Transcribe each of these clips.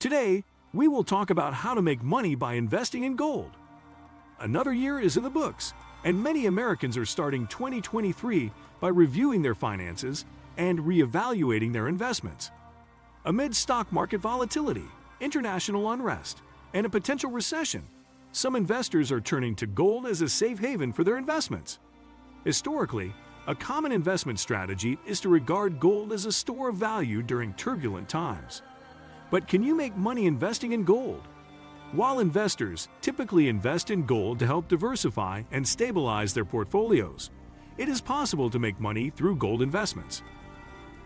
Today, we will talk about how to make money by investing in gold. Another year is in the books, and many Americans are starting 2023 by reviewing their finances and reevaluating their investments. Amid stock market volatility, international unrest, and a potential recession, some investors are turning to gold as a safe haven for their investments. Historically, a common investment strategy is to regard gold as a store of value during turbulent times. But can you make money investing in gold? While investors typically invest in gold to help diversify and stabilize their portfolios, it is possible to make money through gold investments.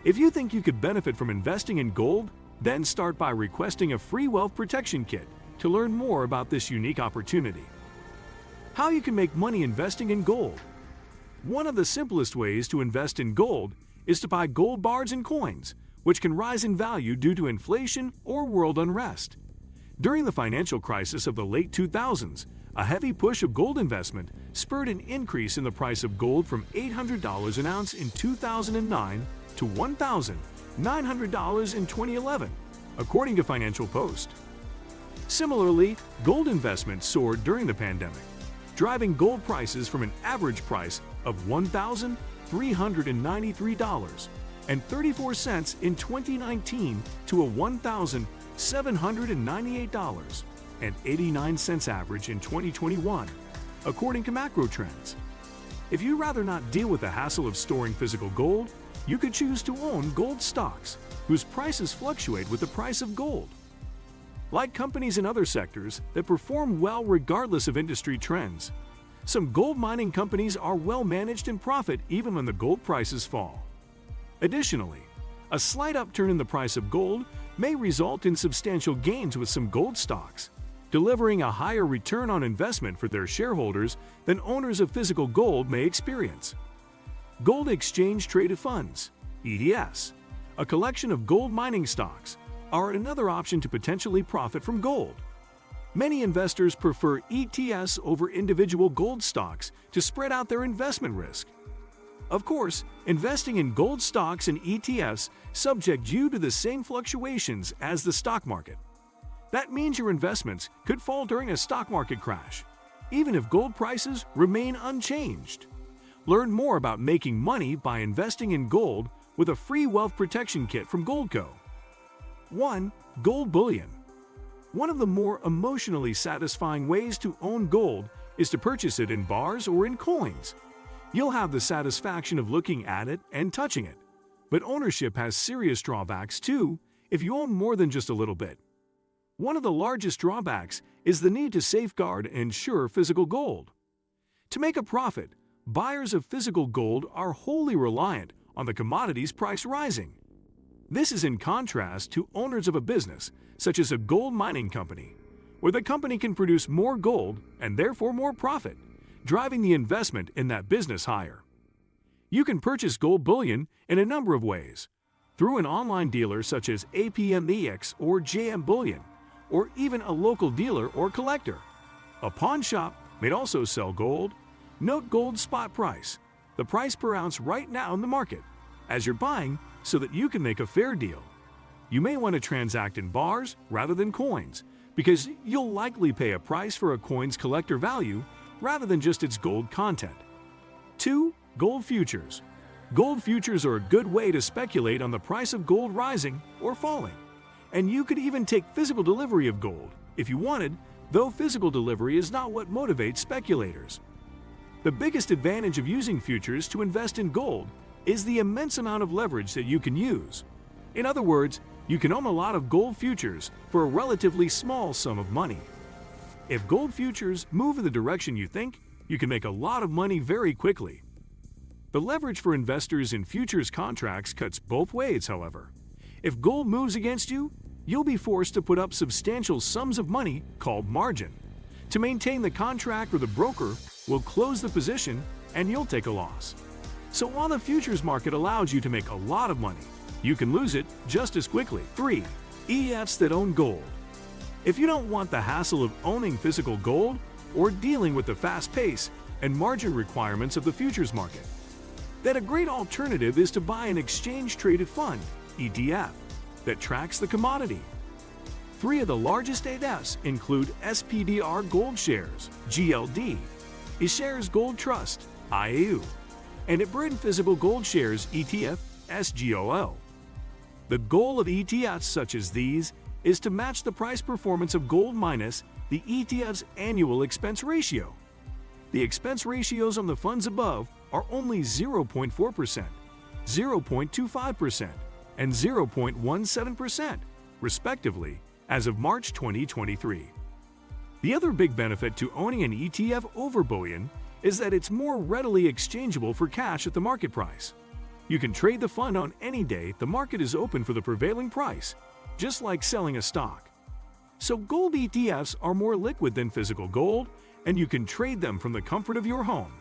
If you think you could benefit from investing in gold, then start by requesting a free wealth protection kit to learn more about this unique opportunity. How you can make money investing in gold. One of the simplest ways to invest in gold is to buy gold bars and coins, which can rise in value due to inflation or world unrest. During the financial crisis of the late 2000s, a heavy push of gold investment spurred an increase in the price of gold from $800 an ounce in 2009 to $1,900 in 2011, according to Financial Post. Similarly, gold investments soared during the pandemic, driving gold prices from an average price of $1,393.34 in 2019 to a $1,798.89 average in 2021, according to Macro Trends. If you'd rather not deal with the hassle of storing physical gold, you could choose to own gold stocks, whose prices fluctuate with the price of gold. Like companies in other sectors that perform well regardless of industry trends, some gold mining companies are well managed and profit even when the gold prices fall. Additionally, a slight upturn in the price of gold may result in substantial gains with some gold stocks, delivering a higher return on investment for their shareholders than owners of physical gold may experience. Gold Exchange Traded Funds, ETFs, a collection of gold mining stocks, are another option to potentially profit from gold. Many investors prefer ETFs over individual gold stocks to spread out their investment risk. Of course, investing in gold stocks and ETFs subject you to the same fluctuations as the stock market. That means your investments could fall during a stock market crash, even if gold prices remain unchanged. Learn more about making money by investing in gold with a free wealth protection kit from Goldco. 1. Gold bullion. One of the more emotionally satisfying ways to own gold is to purchase it in bars or in coins. You'll have the satisfaction of looking at it and touching it. But ownership has serious drawbacks too if you own more than just a little bit. One of the largest drawbacks is the need to safeguard and insure physical gold. To make a profit, buyers of physical gold are wholly reliant on the commodity's price rising. This is in contrast to owners of a business, such as a gold mining company, where the company can produce more gold and therefore more profit, driving the investment in that business higher. You can purchase gold bullion in a number of ways, through an online dealer such as APMEX or JM Bullion, or even a local dealer or collector. A pawn shop may also sell gold. Note gold spot price, the price per ounce right now in the market, as you're buying so that you can make a fair deal. You may want to transact in bars rather than coins, because you'll likely pay a price for a coin's collector value rather than just its gold content. 2. Gold futures. Gold futures are a good way to speculate on the price of gold rising or falling. And you could even take physical delivery of gold if you wanted, though physical delivery is not what motivates speculators. The biggest advantage of using futures to invest in gold is the immense amount of leverage that you can use. In other words, you can own a lot of gold futures for a relatively small sum of money. If gold futures move in the direction you think, you can make a lot of money very quickly. The leverage for investors in futures contracts cuts both ways, however. If gold moves against you, you'll be forced to put up substantial sums of money called margin. To maintain the contract, or the broker will close the position and you'll take a loss. So while the futures market allows you to make a lot of money, you can lose it just as quickly. 3. ETFs that own gold. If you don't want the hassle of owning physical gold or dealing with the fast pace and margin requirements of the futures market, then a great alternative is to buy an exchange-traded fund, ETF, that tracks the commodity. Three of the largest ETFs include SPDR Gold Shares, GLD, iShares Gold Trust, IAU, and Iberian Physical Gold Shares ETF, SGOL. The goal of ETFs such as these is to match the price performance of gold minus the ETF's annual expense ratio. The expense ratios on the funds above are only 0.4%, 0.25%, and 0.17%, respectively, as of March 2023. The other big benefit to owning an ETF over bullion is that it's more readily exchangeable for cash at the market price. You can trade the fund on any day the market is open for the prevailing price, just like selling a stock. So gold ETFs are more liquid than physical gold, and you can trade them from the comfort of your home.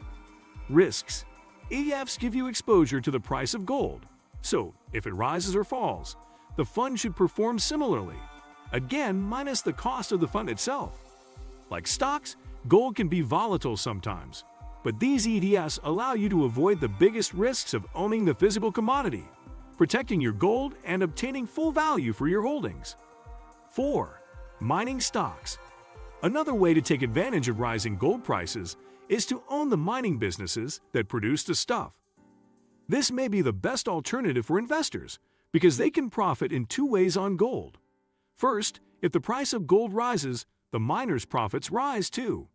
Risks. ETFs give you exposure to the price of gold, so if it rises or falls, the fund should perform similarly, again minus the cost of the fund itself. Like stocks, gold can be volatile sometimes, but these ETFs allow you to avoid the biggest risks of owning the physical commodity, protecting your gold and obtaining full value for your holdings. 4. Mining stocks. Another way to take advantage of rising gold prices is to own the mining businesses that produce the stuff. This may be the best alternative for investors because they can profit in two ways on gold. First, if the price of gold rises, the miner's profits rise too.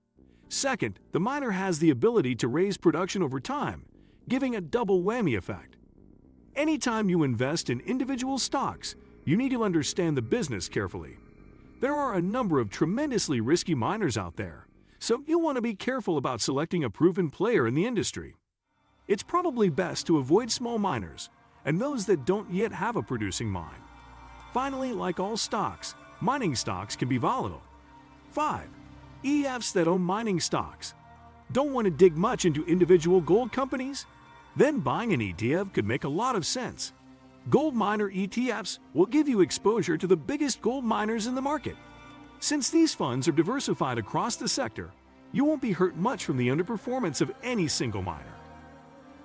Second, the miner has the ability to raise production over time, giving a double whammy effect. Anytime you invest in individual stocks, you need to understand the business carefully. There are a number of tremendously risky miners out there, so you'll want to be careful about selecting a proven player in the industry. It's probably best to avoid small miners and those that don't yet have a producing mine. Finally, like all stocks, mining stocks can be volatile. 5. ETFs that own mining stocks. Don't want to dig much into individual gold companies? Then buying an ETF could make a lot of sense. Gold miner ETFs will give you exposure to the biggest gold miners in the market. Since these funds are diversified across the sector, you won't be hurt much from the underperformance of any single miner.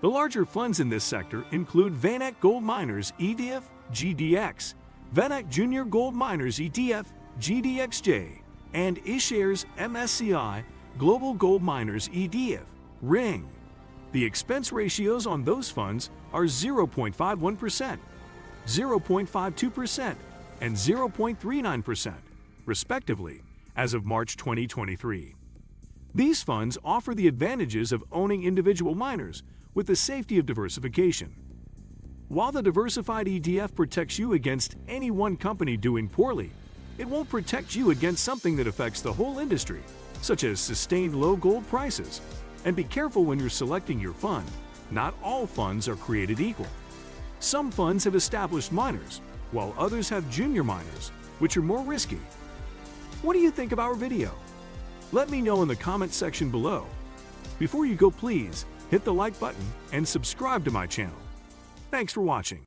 The larger funds in this sector include VanEck Gold Miners ETF, GDX, VanEck Junior Gold Miners ETF, GDXJ, and iShares MSCI Global Gold Miners ETF, RING. The expense ratios on those funds are 0.51%, 0.52%, and 0.39%, respectively, as of March 2023. These funds offer the advantages of owning individual miners with the safety of diversification. While the diversified ETF protects you against any one company doing poorly, it won't protect you against something that affects the whole industry, such as sustained low gold prices. And be careful when you're selecting your fund. Not all funds are created equal. Some funds have established miners, while others have junior miners, which are more risky. What do you think of our video? Let me know in the comments section below. Before you go, please hit the like button and subscribe to my channel. Thanks for watching.